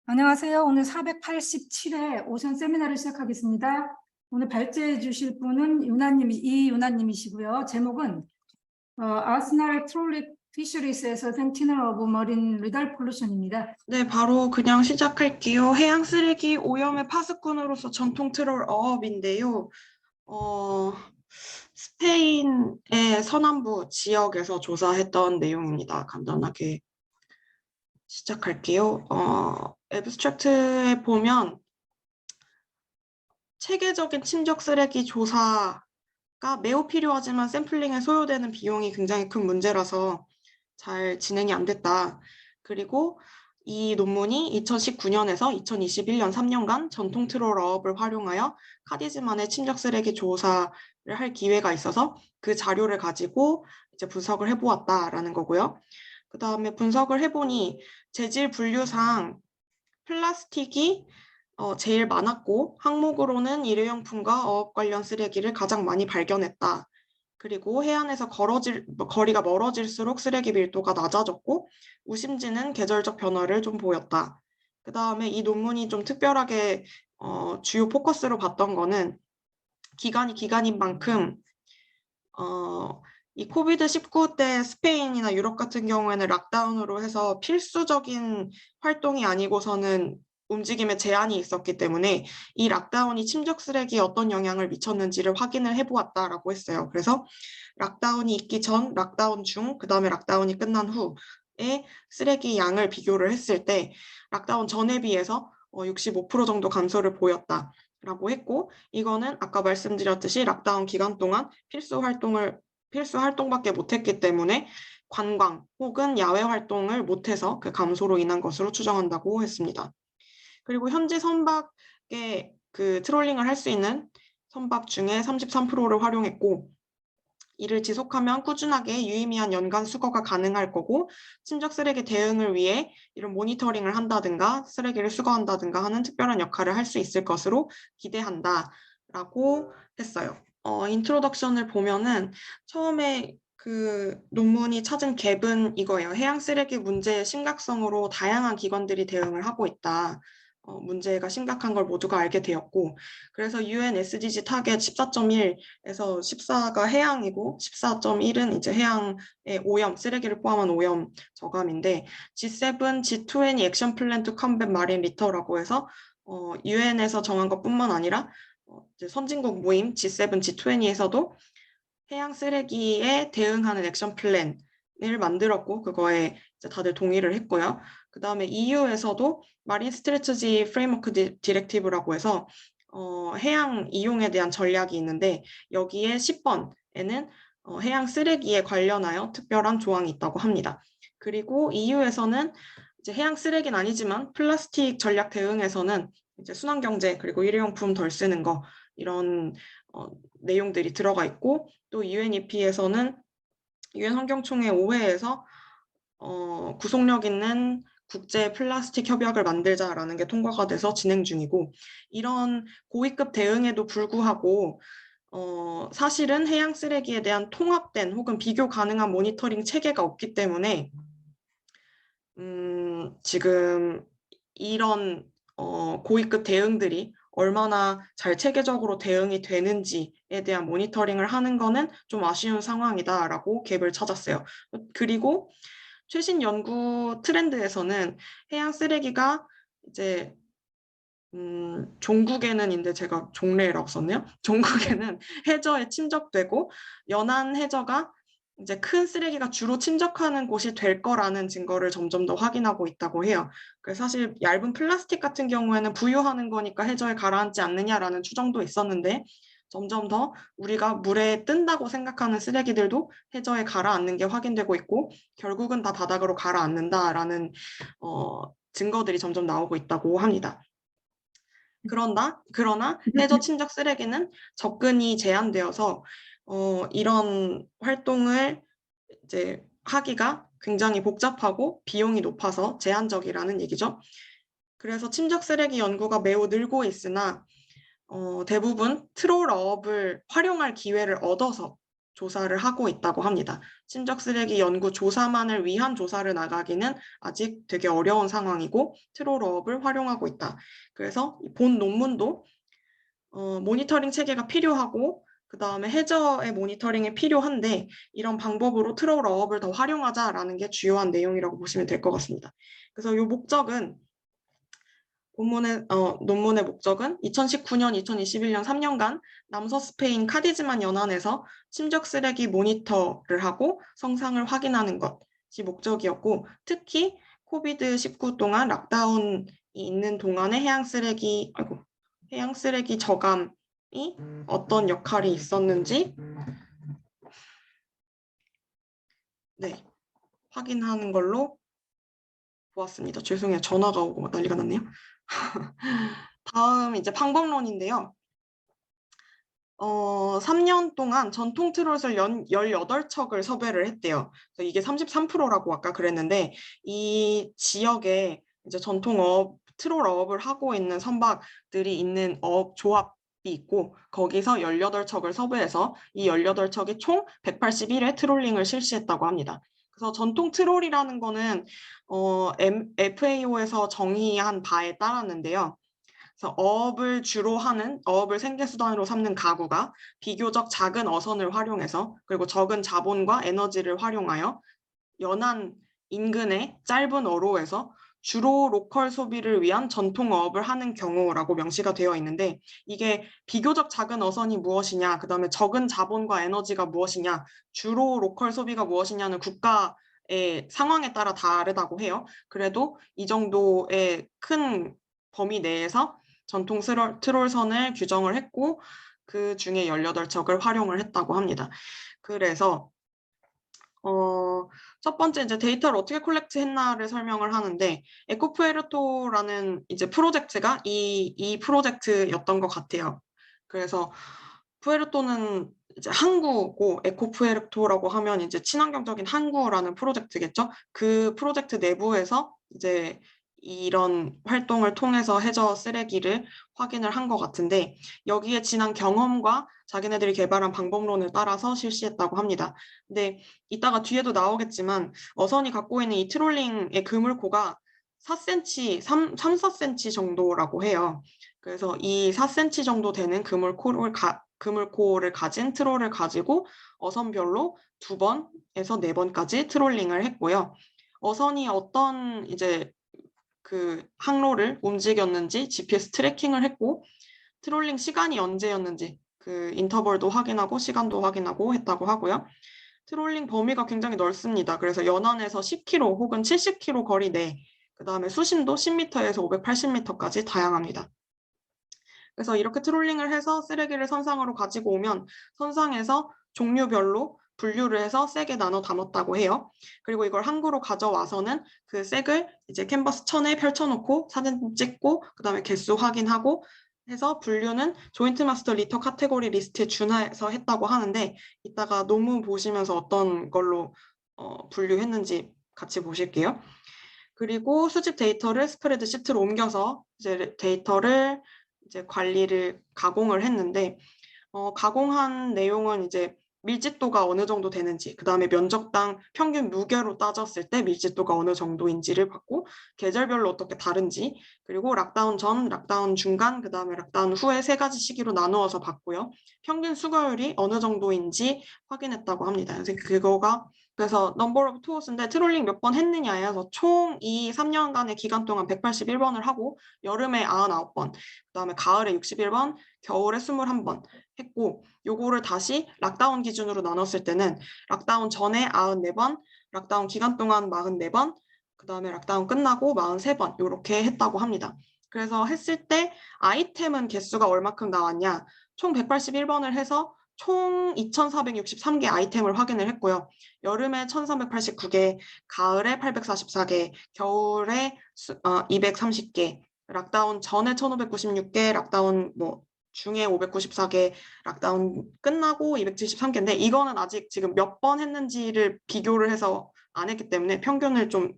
안녕하세요. 오늘 487회 오션 세미나를 시작하겠습니다. 오늘 발제해 주실 분은 이유나님이시고요. 제목은 아스날 트롤리 피셔리스에서 센티널 오브 머린 리달 폴루션입니다. 네, 바로 그냥 시작할게요. 해양 쓰레기 오염의 파수꾼으로서 전통 트롤 어업인데요. 스페인의 서남부 지역에서 조사했던 내용입니다. 간단하게 시작할게요. 애브스트랙트에 보면 체계적인 침적 쓰레기 조사가 매우 필요하지만 샘플링에 소요되는 비용이 굉장히 큰 문제라서 잘 진행이 안 됐다. 그리고 이 논문이 2019년에서 2021년 3년간 전통 트롤어업을 활용하여 카디즈만의 침적 쓰레기 조사를 할 기회가 있어서 그 자료를 가지고 이제 분석을 해보았다라는 거고요. 그 다음에 분석을 해보니 재질 분류상 플라스틱이 제일 많았고 항목으로는 일회용품과 어업 관련 쓰레기를 가장 많이 발견했다. 그리고 해안에서 거리가 멀어질수록 쓰레기 밀도가 낮아졌고 우심지는 계절적 변화를 좀 보였다. 그 다음에 이 논문이 좀 특별하게 주요 포커스로 봤던 거는 기간이 기간인 만큼 이 코비드-19 때 스페인이나 유럽 같은 경우에는 락다운으로 해서 필수적인 활동이 아니고서는 움직임에 제한이 있었기 때문에 이 락다운이 침적 쓰레기에 어떤 영향을 미쳤는지를 확인을 해보았다라고 했어요. 그래서 락다운이 있기 전, 락다운 중, 그 다음에 락다운이 끝난 후에 쓰레기 양을 비교를 했을 때 락다운 전에 비해서 65% 정도 감소를 보였다라고 했고, 이거는 아까 말씀드렸듯이 락다운 기간 동안 필수 활동밖에 못했기 때문에 관광 혹은 야외 활동을 못해서 그 감소로 인한 것으로 추정한다고 했습니다. 그리고 현지 선박의 그 트롤링을 할 수 있는 선박 중에 33%를 활용했고, 이를 지속하면 꾸준하게 유의미한 연간 수거가 가능할 거고 침적 쓰레기 대응을 위해 이런 모니터링을 한다든가 쓰레기를 수거한다든가 하는 특별한 역할을 할 수 있을 것으로 기대한다라고 했어요. 인트로덕션을 보면은 처음에 그 논문이 찾은 갭은 이거예요. 해양 쓰레기 문제의 심각성으로 다양한 기관들이 대응을 하고 있다. 문제가 심각한 걸 모두가 알게 되었고, 그래서 UN SDG 타겟 14.1에서 14가 해양이고 14.1은 이제 해양의 오염, 쓰레기를 포함한 오염 저감인데 G7, G20 액션 플랜 투 컴뱃 마린 리터라고 해서 UN에서 정한 것뿐만 아니라 이제 선진국 모임 G7, G20에서도 해양 쓰레기에 대응하는 액션 플랜을 만들었고 그거에 이제 다들 동의를 했고요. 그 다음에 EU에서도 마린 스트래티지 프레임워크 디렉티브라고 해서 해양 이용에 대한 전략이 있는데 여기에 10번에는 해양 쓰레기에 관련하여 특별한 조항이 있다고 합니다. 그리고 EU에서는 이제 해양 쓰레기는 아니지만 플라스틱 전략 대응에서는 이제 순환경제 그리고 일회용품 덜 쓰는 거 이런 내용들이 들어가 있고 또 UNEP에서는 유엔 환경총회 5회에서 구속력 있는 국제 플라스틱 협약을 만들자라는 게 통과가 돼서 진행 중이고 이런 고위급 대응에도 불구하고 사실은 해양 쓰레기에 대한 통합된 혹은 비교 가능한 모니터링 체계가 없기 때문에 지금 이런 고위급 대응들이 얼마나 잘 체계적으로 대응이 되는지에 대한 모니터링을 하는 거는 좀 아쉬운 상황이다라고 갭을 찾았어요. 그리고 최신 연구 트렌드에서는 해양 쓰레기가 이제 종국에는인데 제가 종래라고 썼네요. 종국에는 해저에 침적되고 연안 해저가 이제 큰 쓰레기가 주로 침적하는 곳이 될 거라는 증거를 점점 더 확인하고 있다고 해요. 그래서 사실 얇은 플라스틱 같은 경우에는 부유하는 거니까 해저에 가라앉지 않느냐라는 추정도 있었는데 점점 더 우리가 물에 뜬다고 생각하는 쓰레기들도 해저에 가라앉는 게 확인되고 있고 결국은 다 바닥으로 가라앉는다라는 증거들이 점점 나오고 있다고 합니다. 그러나 해저 침적 쓰레기는 접근이 제한되어서 이런 활동을 이제 하기가 굉장히 복잡하고 비용이 높아서 제한적이라는 얘기죠. 그래서 침적 쓰레기 연구가 매우 늘고 있으나 대부분 트롤어업을 활용할 기회를 얻어서 조사를 하고 있다고 합니다. 친적 쓰레기 연구 조사만을 위한 조사를 나가기는 아직 되게 어려운 상황이고 트롤업을 활용하고 있다. 그래서 본 논문도 모니터링 체계가 필요하고 그 다음에 해저의 모니터링이 필요한데 이런 방법으로 트롤업을 더 활용하자라는 게 주요한 내용이라고 보시면 될 것 같습니다. 그래서 이 목적은 논문의 목적은 2019년, 2021년 3년간 남서스페인 카디즈만 연안에서 침적 쓰레기 모니터를 하고 성상을 확인하는 것이 목적이었고 특히 코비드-19 동안 락다운이 있는 동안의 해양 쓰레기 저감이 어떤 역할이 있었는지 확인하는 걸로 보았습니다. 죄송해요. 전화가 오고 난리가 났네요. 다음 이제 방법론인데요. 3년 동안 전통 트롯을 18척을 섭외를 했대요. 그래서 이게 33%라고 아까 그랬는데 이 지역에 이제 트롤업을 하고 있는 선박들이 있는 조합이 있고 거기서 18척을 섭외해서 이 18척이 총 181회 트롤링을 실시했다고 합니다. 그래서 전통 트롤이라는 거는 FAO에서 정의한 바에 따랐는데요. 그래서 어업을 생계수단으로 삼는 가구가 비교적 작은 어선을 활용해서 그리고 적은 자본과 에너지를 활용하여 연안 인근의 짧은 어로에서 주로 로컬 소비를 위한 전통 어업을 하는 경우라고 명시가 되어 있는데 이게 비교적 작은 어선이 무엇이냐, 그 다음에 적은 자본과 에너지가 무엇이냐, 주로 로컬 소비가 무엇이냐는 국가의 상황에 따라 다르다고 해요. 그래도 이 정도의 큰 범위 내에서 전통 트롤선을 규정을 했고 그 중에 18척을 활용을 했다고 합니다. 그래서 첫 번째 이제 데이터를 어떻게 콜렉트 했나를 설명을 하는데 에코푸에르토라는 이제 프로젝트가 이 프로젝트였던 것 같아요. 그래서 푸에르토는 이제 항구고 에코푸에르토라고 하면 이제 친환경적인 항구라는 프로젝트겠죠. 그 프로젝트 내부에서 이제 이런 활동을 통해서 해저 쓰레기를 확인을 한 것 같은데 여기에 지난 경험과 자기네들이 개발한 방법론을 따라서 실시했다고 합니다. 근데 이따가 뒤에도 나오겠지만 어선이 갖고 있는 이 트롤링의 그물코가 4cm, 4cm 정도라고 해요. 그래서 이 4cm 정도 되는 그물코를 가진 트롤을 가지고 어선별로 2번에서 4번까지 트롤링을 했고요. 어선이 어떤 이제 그 항로를 움직였는지 GPS 트래킹을 했고 트롤링 시간이 언제였는지 그 인터벌도 확인하고 시간도 확인하고 했다고 하고요. 트롤링 범위가 굉장히 넓습니다. 그래서 연안에서 10km 혹은 70km 거리 내, 그 다음에 수심도 10m에서 580m까지 다양합니다. 그래서 이렇게 트롤링을 해서 쓰레기를 선상으로 가지고 오면 선상에서 종류별로 분류를 해서 색에 나눠 담았다고 해요. 그리고 이걸 항구로 가져와서는 그 색을 이제 캔버스 천에 펼쳐놓고 사진 찍고 그다음에 개수 확인하고 해서 분류는 조인트 마스터 리터 카테고리 리스트에 준해서 했다고 하는데 이따가 논문 보시면서 어떤 걸로 분류했는지 같이 보실게요. 그리고 수집 데이터를 스프레드 시트로 옮겨서 이제 데이터를 이제 가공을 했는데 가공한 내용은 이제 밀집도가 어느 정도 되는지, 그 다음에 면적당 평균 무게로 따졌을 때 밀집도가 어느 정도인지를 봤고, 계절별로 어떻게 다른지, 그리고 락다운 전, 락다운 중간, 그 다음에 락다운 후에 3가지 시기로 나누어서 봤고요. 평균 수거율이 어느 정도인지 확인했다고 합니다. 그래서 넘버 오브 토어스인데 트롤링 몇 번 했느냐여서 총 이 3년간의 기간 동안 181번을 하고 여름에 99번, 그 다음에 가을에 61번, 겨울에 21번 했고 요거를 다시 락다운 기준으로 나눴을 때는 락다운 전에 94번, 락다운 기간 동안 44번, 그 다음에 락다운 끝나고 43번 이렇게 했다고 합니다. 그래서 했을 때 아이템은 개수가 얼마큼 나왔냐, 총 181번을 해서 총 2,463개 아이템을 확인을 했고요. 여름에 1,389개, 가을에 844개, 겨울에 230개, 락다운 전에 1,596개, 락다운 중에 594개, 락다운 끝나고 273개인데 이거는 아직 지금 몇 번 했는지를 비교를 해서 안 했기 때문에 평균을 좀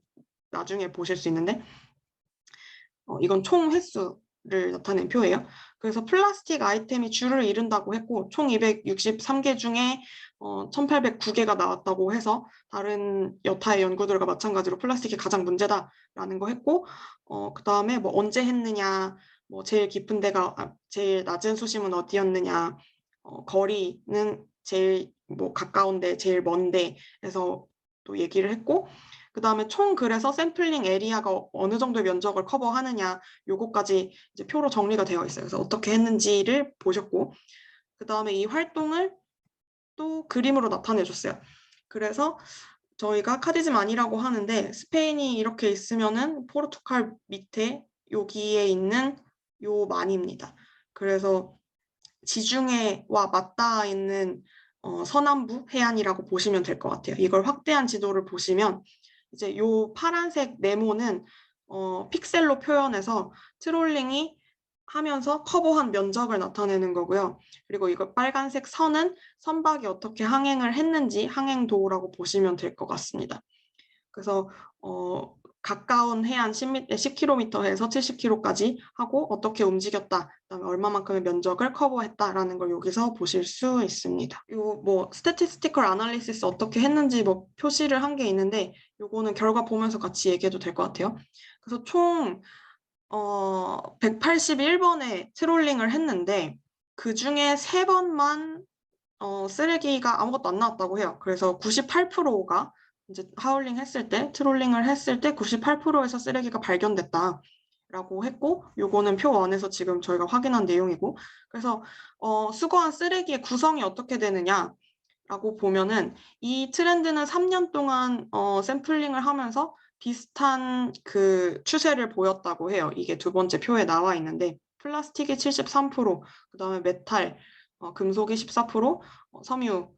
나중에 보실 수 있는데 이건 총 횟수를 를 나타낸 표예요. 그래서 플라스틱 아이템이 줄을 이룬다고 했고 총 263개 중에 1809개가 나왔다고 해서 다른 여타의 연구들과 마찬가지로 플라스틱이 가장 문제다라는 거 했고 그 다음에 뭐 언제 했느냐, 뭐 제일 깊은 데가 제일 낮은 수심은 어디였느냐, 거리는 제일 뭐 가까운데 제일 먼데 해서 또 얘기를 했고 그 다음에 총 그래서 샘플링 에리아가 어느 정도의 면적을 커버하느냐 요거까지 이제 표로 정리가 되어 있어요. 그래서 어떻게 했는지를 보셨고 그 다음에 이 활동을 또 그림으로 나타내 줬어요. 그래서 저희가 카디즈만이라고 하는데 스페인이 이렇게 있으면은 포르투갈 밑에 여기에 있는 요 만입니다. 그래서 지중해와 맞닿아 있는 서남부 해안이라고 보시면 될 것 같아요. 이걸 확대한 지도를 보시면 이제 요 파란색 네모는 픽셀로 표현해서 트롤링이 하면서 커버한 면적을 나타내는 거고요. 그리고 이거 빨간색 선은 선박이 어떻게 항행을 했는지 항행도라고 보시면 될 것 같습니다. 그래서 가까운 해안 10km에서 70km까지 하고 어떻게 움직였다, 그다음에 얼마만큼의 면적을 커버했다라는 걸 여기서 보실 수 있습니다. 요 뭐 statistical analysis 어떻게 했는지 뭐 표시를 한 게 있는데 요거는 결과 보면서 같이 얘기해도 될 것 같아요. 그래서 총 181번의 트롤링을 했는데 그 중에 3번만 쓰레기가 아무것도 안 나왔다고 해요. 그래서 98%가 이제 하울링 했을 때, 트롤링을 했을 때 98%에서 쓰레기가 발견됐다라고 했고, 요거는 표 1에서 지금 저희가 확인한 내용이고, 그래서 수거한 쓰레기의 구성이 어떻게 되느냐라고 보면은 이 트렌드는 3년 동안 샘플링을 하면서 비슷한 그 추세를 보였다고 해요. 이게 두 번째 표에 나와 있는데 플라스틱이 73%, 그다음에 메탈, 금속이 14%, 섬유,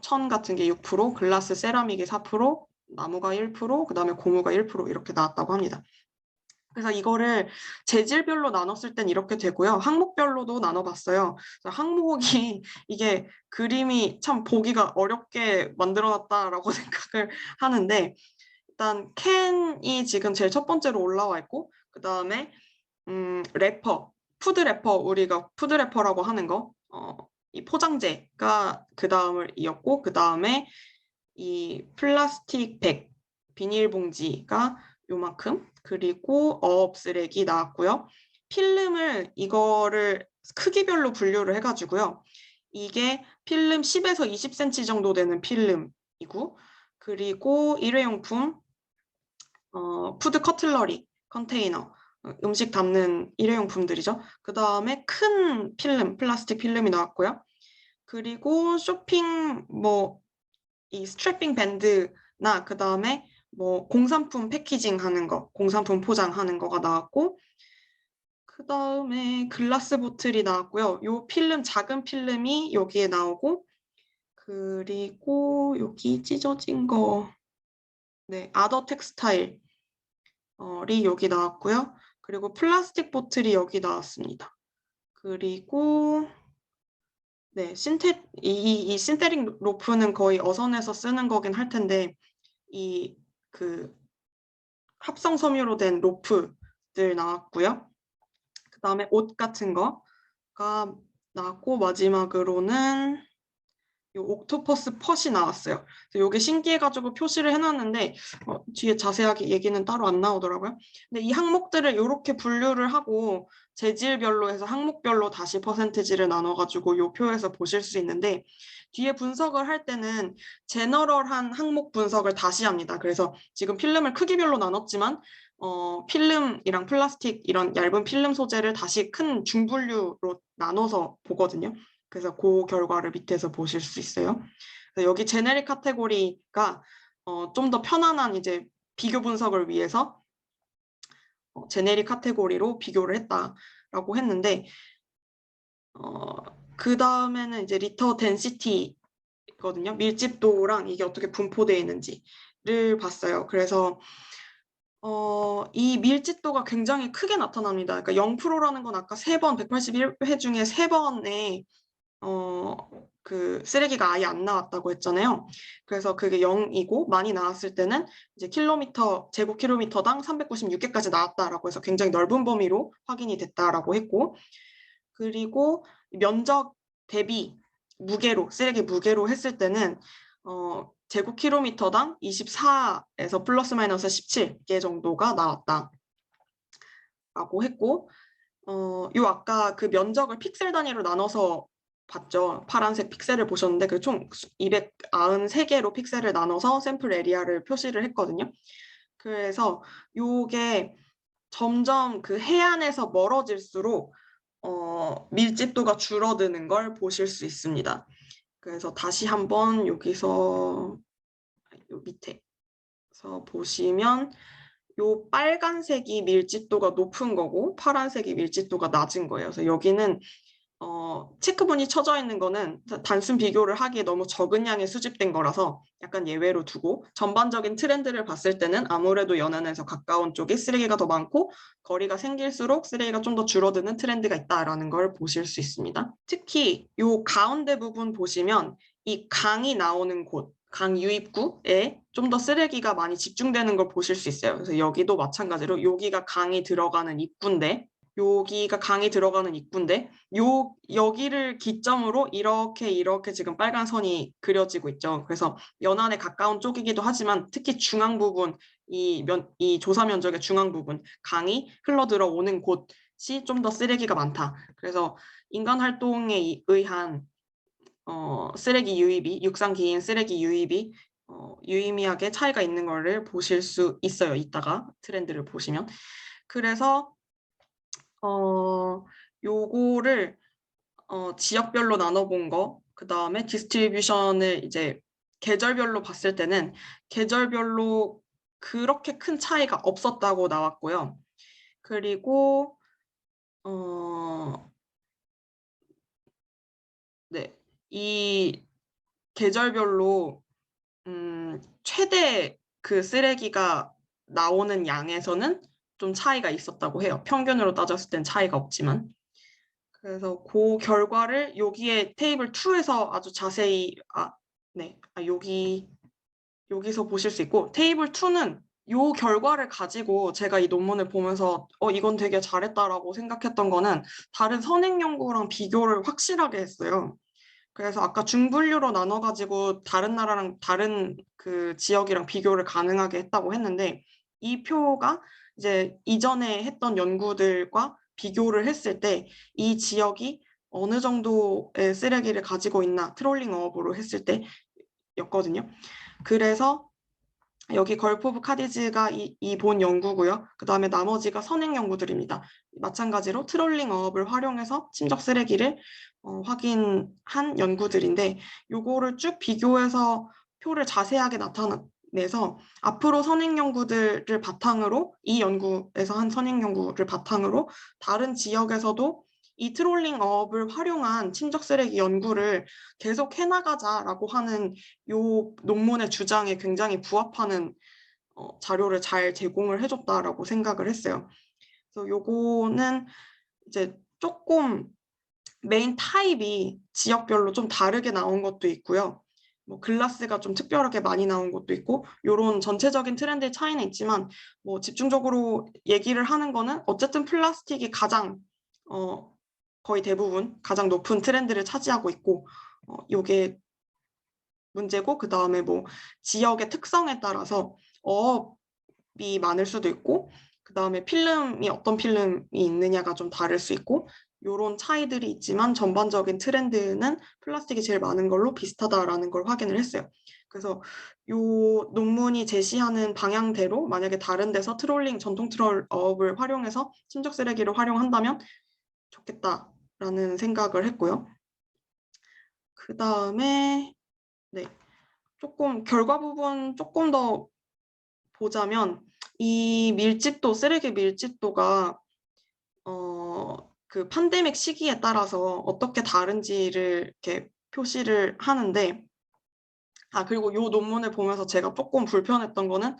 천 같은 게 6%, 글라스, 세라믹이 4%, 나무가 1%, 그다음에 고무가 1% 이렇게 나왔다고 합니다. 그래서 이거를 재질별로 나눴을 땐 이렇게 되고요. 항목별로도 나눠봤어요. 항목이 이게 그림이 참 보기가 어렵게 만들어놨다라고 생각을 하는데 일단 캔이 지금 제일 첫 번째로 올라와 있고 그 다음에 래퍼, 푸드 래퍼, 우리가 푸드 래퍼라고 하는 거, 이 포장재가 그 다음을 이었고 그 다음에 이 플라스틱 백, 비닐봉지가 요만큼, 그리고 어업 쓰레기 나왔고요. 필름을 이거를 크기별로 분류를 해가지고요. 이게 필름 10에서 20cm 정도 되는 필름이고, 그리고 일회용품, 푸드 커틀러리 컨테이너, 음식 담는 일회용품들이죠. 그 다음에 큰 필름, 플라스틱 필름이 나왔고요. 그리고 쇼핑 이 스트래핑 밴드나 그 다음에 뭐 공산품 패키징 하는 거, 공산품 포장하는 거가 나왔고 그 다음에 글라스 보틀이 나왔고요. 요 필름, 작은 필름이 여기에 나오고 그리고 여기 찢어진 거, 네, 아더 텍스타일이 여기 나왔고요. 그리고 플라스틱 보틀이 여기 나왔습니다. 그리고 네, 이 신테릭 로프는 거의 어선에서 쓰는 거긴 할 텐데 이 그 합성 섬유로 된 로프들 나왔고요. 그 다음에 옷 같은 거가 나왔고 마지막으로는 이 옥토퍼스 펫이 나왔어요. 이게 신기해가지고 표시를 해놨는데 뒤에 자세하게 얘기는 따로 안 나오더라고요. 근데 이 항목들을 이렇게 분류를 하고 재질별로 해서 항목별로 다시 퍼센티지를 나눠가지고 이 표에서 보실 수 있는데 뒤에 분석을 할 때는 제너럴한 항목 분석을 다시 합니다. 그래서 지금 필름을 크기별로 나눴지만 필름이랑 플라스틱 이런 얇은 필름 소재를 다시 큰 중분류로 나눠서 보거든요. 그래서 그 결과를 밑에서 보실 수 있어요. 그래서 여기 제네릭 카테고리가 좀 더 편안한 이제 비교 분석을 위해서 제네릭 카테고리로 비교를 했다라고 했는데 그 다음에는 이제 리터 덴시티거든요. 밀집도랑 이게 어떻게 분포되어 있는지를 봤어요. 그래서 이 밀집도가 굉장히 크게 나타납니다. 그러니까 0%라는 건 아까 3번, 181회 중에 3번에 그 쓰레기가 아예 안 나왔다고 했잖아요. 그래서 그게 0이고 많이 나왔을 때는 이제 제곱킬로미터당 396개까지 나왔다라고 해서 굉장히 넓은 범위로 확인이 됐다라고 했고, 그리고 면적 대비 쓰레기 무게로 했을 때는 제곱킬로미터당 24에서 플러스 마이너스 17개 정도가 나왔다라고 했고, 요 아까 그 면적을 픽셀 단위로 나눠서 봤죠. 파란색 픽셀을 보셨는데 그 총 293개로 픽셀을 나눠서 샘플 에리아를 표시를 했거든요. 그래서 요게 점점 그 해안에서 멀어질수록 밀집도가 줄어드는 걸 보실 수 있습니다. 그래서 다시 한번 여기서 요 밑에서 보시면 요 빨간색이 밀집도가 높은 거고 파란색이 밀집도가 낮은 거예요. 그래서 여기는 체크본이 쳐져 있는 거는 단순 비교를 하기에 너무 적은 양이 수집된 거라서 약간 예외로 두고 전반적인 트렌드를 봤을 때는 아무래도 연안에서 가까운 쪽에 쓰레기가 더 많고 거리가 생길수록 쓰레기가 좀 더 줄어드는 트렌드가 있다라는 걸 보실 수 있습니다. 특히 요 가운데 부분 보시면 이 강이 나오는 곳, 강 유입구에 좀 더 쓰레기가 많이 집중되는 걸 보실 수 있어요. 그래서 여기도 마찬가지로 여기가 강이 들어가는 입구인데 여기를 기점으로 이렇게 지금 빨간 선이 그려지고 있죠. 그래서 연안에 가까운 쪽이기도 하지만 특히 중앙 부분, 이 조사 면적의 중앙 부분, 강이 흘러 들어오는 곳이 좀 더 쓰레기가 많다. 그래서 인간 활동에 의한 쓰레기 유입이, 육상 기인 쓰레기 유입이 유의미하게 차이가 있는 거를 보실 수 있어요. 이따가 트렌드를 보시면. 그래서 요거를 지역별로 나눠본 거, 그 다음에 디스트리뷰션을 이제 계절별로 봤을 때는 계절별로 그렇게 큰 차이가 없었다고 나왔고요. 그리고 네, 이 계절별로 최대 그 쓰레기가 나오는 양에서는 좀 차이가 있었다고 해요. 평균으로 따졌을 땐 차이가 없지만. 그래서 그 결과를 여기에 테이블 2에서 아주 자세히 여기서 보실 수 있고 테이블 2는 요 결과를 가지고 제가 이 논문을 보면서 이건 되게 잘했다라고 생각했던 거는 다른 선행 연구랑 비교를 확실하게 했어요. 그래서 아까 중분류로 나눠가지고 다른 나라랑 다른 그 지역이랑 비교를 가능하게 했다고 했는데 이 표가 이제 이전에 했던 연구들과 비교를 했을 때 이 지역이 어느 정도의 쓰레기를 가지고 있나 트롤링 어업으로 했을 때였거든요. 그래서 여기 걸프 오브 카디즈가 이 본 연구고요. 그 다음에 나머지가 선행 연구들입니다. 마찬가지로 트롤링 어업을 활용해서 침적 쓰레기를 확인한 연구들인데 요거를 쭉 비교해서 표를 자세하게 나타내서 앞으로 선행 연구들을 바탕으로 이 연구에서 한 선행 연구를 바탕으로 다른 지역에서도 이 트롤링 어업을 활용한 침적 쓰레기 연구를 계속 해나가자라고 하는 요 논문의 주장에 굉장히 부합하는 자료를 잘 제공을 해줬다라고 생각을 했어요. 그래서 요거는 이제 조금 메인 타입이 지역별로 좀 다르게 나온 것도 있고요. 뭐 글라스가 좀 특별하게 많이 나온 것도 있고 요런 전체적인 트렌드의 차이는 있지만 뭐 집중적으로 얘기를 하는 거는 어쨌든 플라스틱이 가장 거의 대부분 가장 높은 트렌드를 차지하고 있고 요게 문제고 그 다음에 뭐 지역의 특성에 따라서 어업이 많을 수도 있고 그 다음에 필름이 어떤 필름이 있느냐가 좀 다를 수 있고 요런 차이들이 있지만 전반적인 트렌드는 플라스틱이 제일 많은 걸로 비슷하다라는 걸 확인을 했어요. 그래서 요 논문이 제시하는 방향대로 만약에 다른 데서 전통 트롤 어업을 활용해서 침적 쓰레기를 활용한다면 좋겠다라는 생각을 했고요. 그 다음에 네, 결과 부분 조금 더 보자면 이 쓰레기 밀집도가 그 팬데믹 시기에 따라서 어떻게 다른지를 이렇게 표시를 하는데 그리고 이 논문을 보면서 제가 조금 불편했던 거는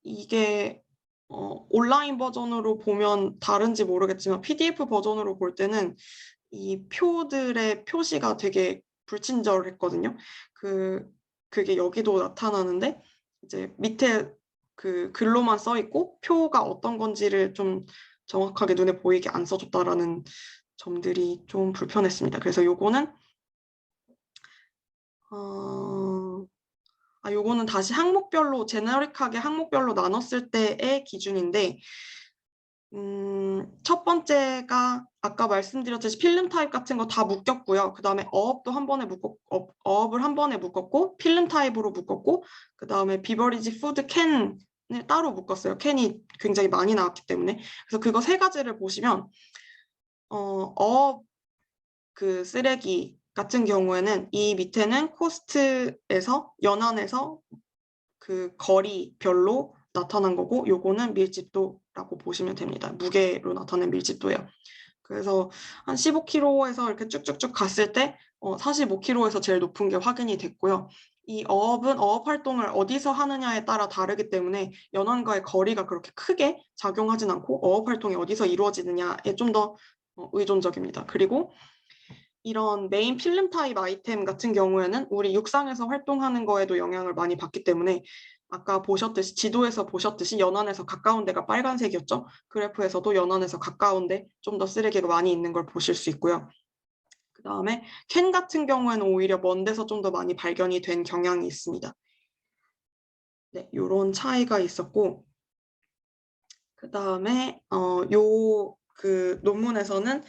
이게 온라인 버전으로 보면 다른지 모르겠지만 PDF 버전으로 볼 때는 이 표들의 표시가 되게 불친절했거든요. 그게 여기도 나타나는데 이제 밑에 그 글로만 써 있고 표가 어떤 건지를 좀 정확하게 눈에 보이게 안 써줬다라는 점들이 좀 불편했습니다. 그래서 요거는 요거는 다시 항목별로 제너릭하게 항목별로 나눴을 때의 기준인데 첫 번째가 아까 말씀드렸듯이 필름 타입 같은 거 다 묶였고요. 그 다음에 어업도 한 번에 어업을 한 번에 묶었고 필름 타입으로 묶었고 그 다음에 비버리지 푸드 캔을 따로 묶었어요. 캔이 굉장히 많이 나왔기 때문에. 그래서 그거 세 가지를 보시면 어업 그 쓰레기 같은 경우에는 이 밑에는 코스트에서 연안에서 그 거리별로 나타난 거고 요거는 밀집도라고 보시면 됩니다. 무게로 나타낸 밀집도예요. 그래서 한 15km에서 이렇게 쭉쭉쭉 갔을 때 45km에서 제일 높은 게 확인이 됐고요. 이 어업은 어업 활동을 어디서 하느냐에 따라 다르기 때문에 연안과의 거리가 그렇게 크게 작용하진 않고 어업 활동이 어디서 이루어지느냐에 좀 더 의존적입니다. 그리고 이런 메인 필름 타입 아이템 같은 경우에는 우리 육상에서 활동하는 거에도 영향을 많이 받기 때문에 아까 보셨듯이 지도에서 보셨듯이 연안에서 가까운 데가 빨간색이었죠. 그래프에서도 연안에서 가까운데 좀 더 쓰레기가 많이 있는 걸 보실 수 있고요. 그 다음에 캔 같은 경우에는 오히려 먼 데서 좀 더 많이 발견이 된 경향이 있습니다. 네, 이런 차이가 있었고 그 다음에 그 논문에서는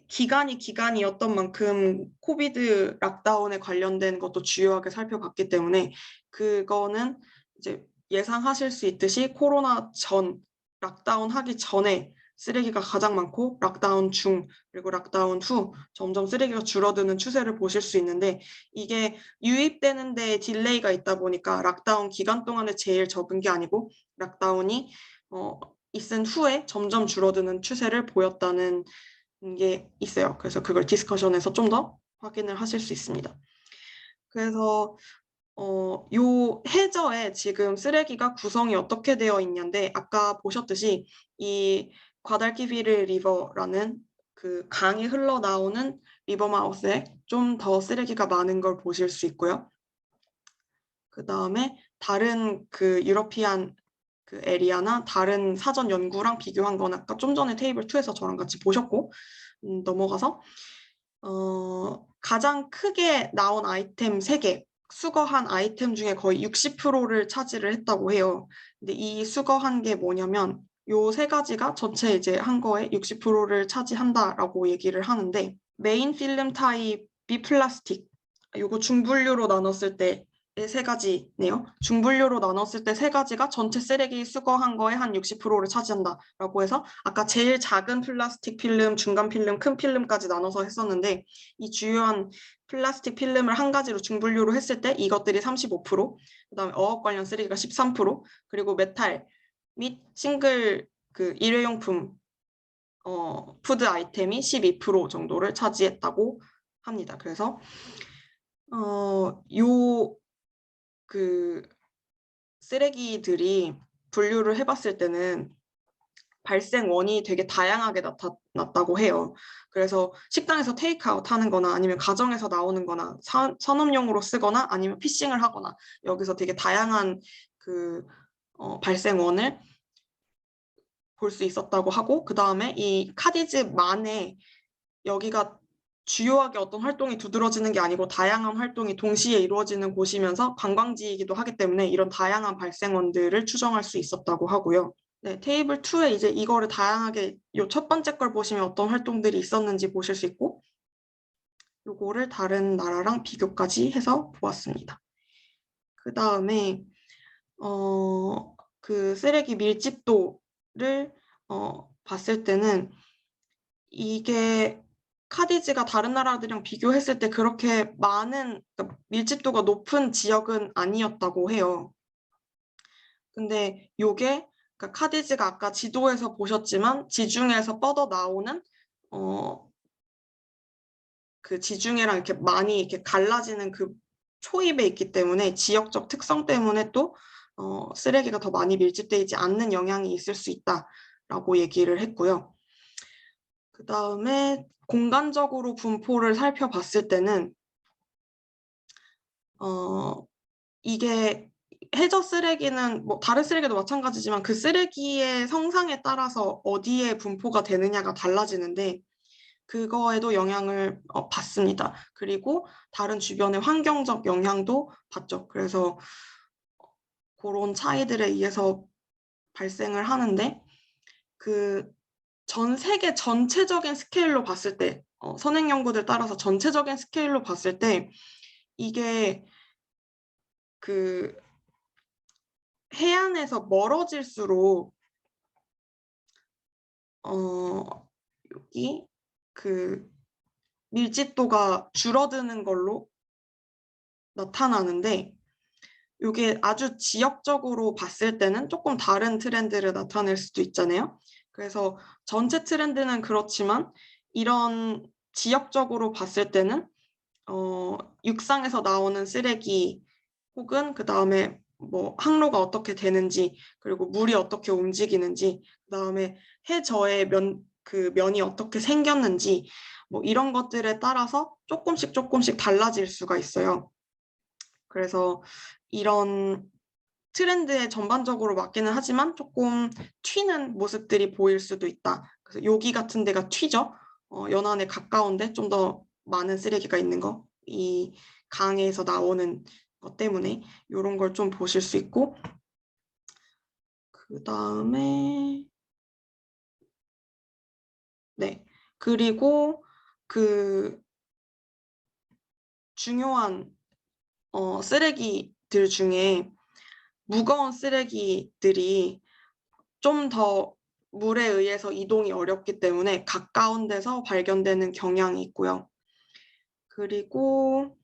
기간이었던 만큼 코비드 락다운에 관련된 것도 주요하게 살펴봤기 때문에 그거는 이제 예상하실 수 있듯이 코로나 전, 락다운 하기 전에 쓰레기가 가장 많고 락다운 중 그리고 락다운 후 점점 쓰레기가 줄어드는 추세를 보실 수 있는데 이게 유입되는 데 딜레이가 있다 보니까 락다운 기간 동안에 제일 적은 게 아니고 락다운이 있은 후에 점점 줄어드는 추세를 보였다는 게 있어요. 그래서 그걸 디스커션에서 좀 더 확인을 하실 수 있습니다. 그래서 요 해저에 지금 쓰레기가 구성이 어떻게 되어 있냐인데 아까 보셨듯이 이 과달키비르 리버라는 그 강이 흘러나오는 리버마우스에 좀 더 쓰레기가 많은 걸 보실 수 있고요. 그 다음에 다른 그 유러피안 그 에리아나 다른 사전 연구랑 비교한 건 아까 좀 전에 테이블 2에서 저랑 같이 보셨고 넘어가서 가장 크게 나온 아이템 3개 수거한 아이템 중에 거의 60%를 차지를 했다고 해요. 근데 이 수거한 게 뭐냐면 요 3가지가 전체 이제 한 거에 60%를 차지한다라고 얘기를 하는데 메인 필름 타입이 플라스틱 요거 중분류로 나눴을 때 세 가지네요. 중분류로 나눴을 때 3가지가 전체 쓰레기 수거한 거에 한 60%를 차지한다라고 해서 아까 제일 작은 플라스틱 필름, 중간 필름, 큰 필름까지 나눠서 했었는데 이 주요한 플라스틱 필름을 한 가지로 중분류로 했을 때 이것들이 35%, 그다음에 어업 관련 쓰레기가 13%, 그리고 메탈 및 싱글 그 일회용품 푸드 아이템이 12% 정도를 차지했다고 합니다. 그래서 그 쓰레기들이 분류를 해봤을 때는 발생 원인이 되게 다양하게 나타났다고 해요. 그래서 식당에서 테이크아웃 하는 거나 아니면 가정에서 나오는 거나 산업용으로 쓰거나 아니면 피싱을 하거나 여기서 되게 다양한 그 발생원을 볼 수 있었다고 하고 그 다음에 이 카디즈만에 여기가 주요하게 어떤 활동이 두드러지는 게 아니고 다양한 활동이 동시에 이루어지는 곳이면서 관광지이기도 하기 때문에 이런 다양한 발생원들을 추정할 수 있었다고 하고요. 네, 테이블 2에 이제 이거를 다양하게 요 첫 번째 걸 보시면 어떤 활동들이 있었는지 보실 수 있고 요거를 다른 나라랑 비교까지 해서 보았습니다. 그 다음에 그 쓰레기 밀집도를 봤을 때는 이게 카디지가 다른 나라들이랑 비교했을 때 그렇게 많은 그러니까 밀집도가 높은 지역은 아니었다고 해요. 근데 요게 그러니까 카디지가 아까 지도에서 보셨지만 지중해에서 뻗어 나오는 그 지중해랑 이렇게 많이 이렇게 갈라지는 그 초입에 있기 때문에 지역적 특성 때문에 또 쓰레기가 더 많이 밀집되지 않는 영향이 있을 수 있다라고 얘기를 했고요. 그다음에 공간적으로 분포를 살펴봤을 때는 이게 해저 쓰레기는 뭐 다른 쓰레기도 마찬가지지만 그 쓰레기의 성상에 따라서 어디에 분포가 되느냐가 달라지는데 그거에도 영향을 받습니다. 그리고 다른 주변의 환경적 영향도 받죠. 그래서 그런 차이들에 의해서 발생을 하는데 그 전 세계 전체적인 스케일로 봤을 때 선행 연구들 따라서 전체적인 스케일로 봤을 때 이게 그 해안에서 멀어질수록 여기 그 밀집도가 줄어드는 걸로 나타나는데 이게 아주 지역적으로 봤을 때는 조금 다른 트렌드를 나타낼 수도 있잖아요. 그래서 전체 트렌드는 그렇지만 이런 지역적으로 봤을 때는 육상에서 나오는 쓰레기 혹은 그 다음에 뭐 항로가 어떻게 되는지 그리고 물이 어떻게 움직이는지 그 다음에 해저의 면이 어떻게 생겼는지 뭐 이런 것들에 따라서 조금씩 달라질 수가 있어요. 그래서 이런 트렌드에 전반적으로 맞기는 하지만 조금 튀는 모습들이 보일 수도 있다. 그래서 여기 같은 데가 튀죠. 연안에 가까운데 좀 더 많은 쓰레기가 있는 거. 이 강에서 나오는 것 때문에 이런 걸 좀 보실 수 있고 그 다음에 네 그리고 그 중요한 쓰레기들 중에 무거운 쓰레기들이 좀 더 물에 의해서 이동이 어렵기 때문에 가까운 데서 발견되는 경향이 있고요. 그리고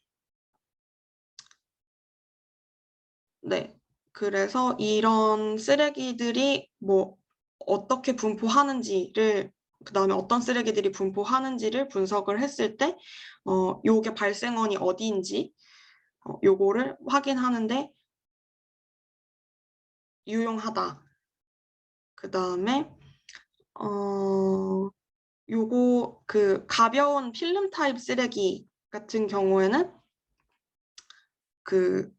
네, 그래서 이런 쓰레기들이 뭐 어떻게 분포하는지를 그다음에 어떤 쓰레기들이 분포하는지를 분석을 했을 때 요게 발생원이 어디인지 요거를 확인하는데 유용하다. 그다음에 요거 그 가벼운 필름 타입 쓰레기 같은 경우에는 그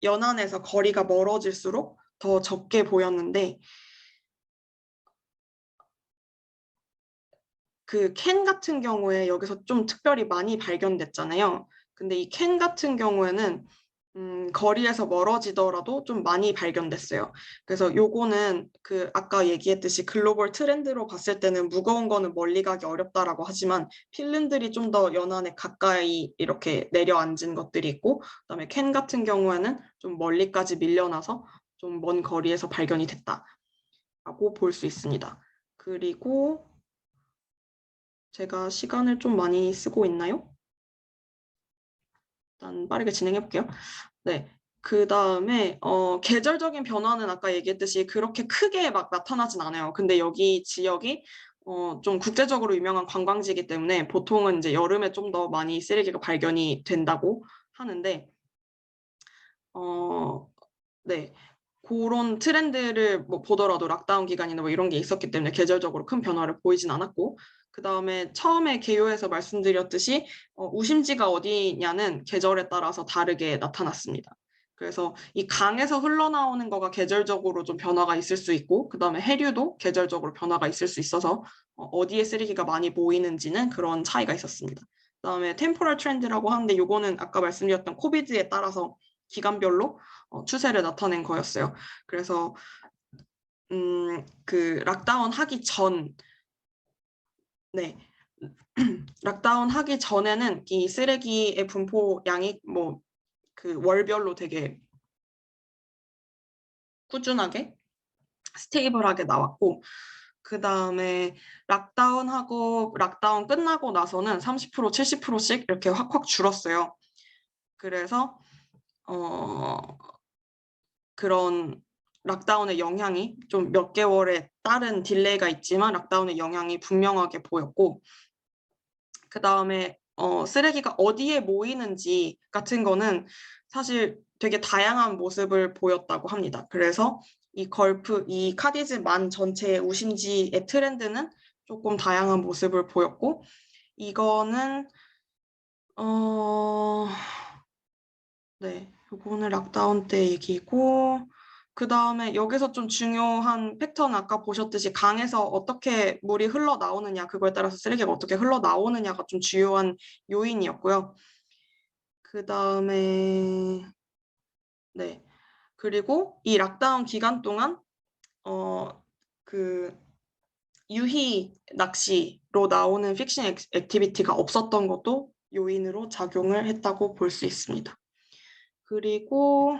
연안에서 거리가 멀어질수록 더 적게 보였는데 그 캔 같은 경우에 여기서 좀 특별히 많이 발견됐잖아요. 근데 이 캔 같은 경우에는 거리에서 멀어지더라도 좀 많이 발견됐어요. 그래서 요거는 그 아까 얘기했듯이 글로벌 트렌드로 봤을 때는 무거운 거는 멀리 가기 어렵다라고 하지만 필름들이 좀 더 연안에 가까이 이렇게 내려앉은 것들이 있고 그다음에 캔 같은 경우에는 좀 멀리까지 밀려나서 좀 먼 거리에서 발견이 됐다라고 볼 수 있습니다. 그리고 제가 시간을 좀 많이 쓰고 있나요? 일단 빠르게 진행해 볼게요. 네. 그 다음에 계절적인 변화는 아까 얘기했듯이 그렇게 크게 막 나타나진 않아요. 근데 여기 지역이 좀 국제적으로 유명한 관광지이기 때문에 보통은 이제 여름에 좀 더 많이 쓰레기가 발견이 된다고 하는데 네. 그런 트렌드를 뭐 보더라도 락다운 기간이나 뭐 이런 게 있었기 때문에 계절적으로 큰 변화를 보이진 않았고 그 다음에 처음에 개요에서 말씀드렸듯이 우심지가 어디냐는 계절에 따라서 다르게 나타났습니다. 그래서 이 강에서 흘러나오는 거가 계절적으로 좀 변화가 있을 수 있고 그 다음에 해류도 계절적으로 변화가 있을 수 있어서 어디에 쓰레기가 많이 모이는지는 그런 차이가 있었습니다. 그 다음에 템포럴 트렌드라고 하는데 요거는 아까 말씀드렸던 코비드에 따라서 기간별로 추세를 나타낸 거였어요. 그래서 그 락다운 하기 전, 네, 락다운 하기 전에는 이 쓰레기의 분포량이 뭐 그 월별로 되게 꾸준하게 스테이블하게 나왔고 그 다음에 락다운하고 락다운 끝나고 나서는 30% 70%씩 이렇게 확확 줄었어요. 그래서 그런 락다운의 영향이 좀 몇 개월에 따른 딜레이가 있지만 락다운의 영향이 분명하게 보였고 그 다음에 쓰레기가 어디에 모이는지 같은 거는 사실 되게 다양한 모습을 보였다고 합니다. 그래서 이 카디즈 만 전체의 우심지의 트렌드는 조금 다양한 모습을 보였고, 이거는 네, 요거는 락다운 때 얘기고, 그 다음에 여기서 좀 중요한 팩터는 아까 보셨듯이 강에서 어떻게 물이 흘러나오느냐, 그거에 따라서 쓰레기가 어떻게 흘러나오느냐가 좀 주요한 요인이었고요. 그 다음에 네, 그리고 이 락다운 기간 동안 그 유희 낚시로 나오는 픽싱 액티비티가 없었던 것도 요인으로 작용을 했다고 볼 수 있습니다. 그리고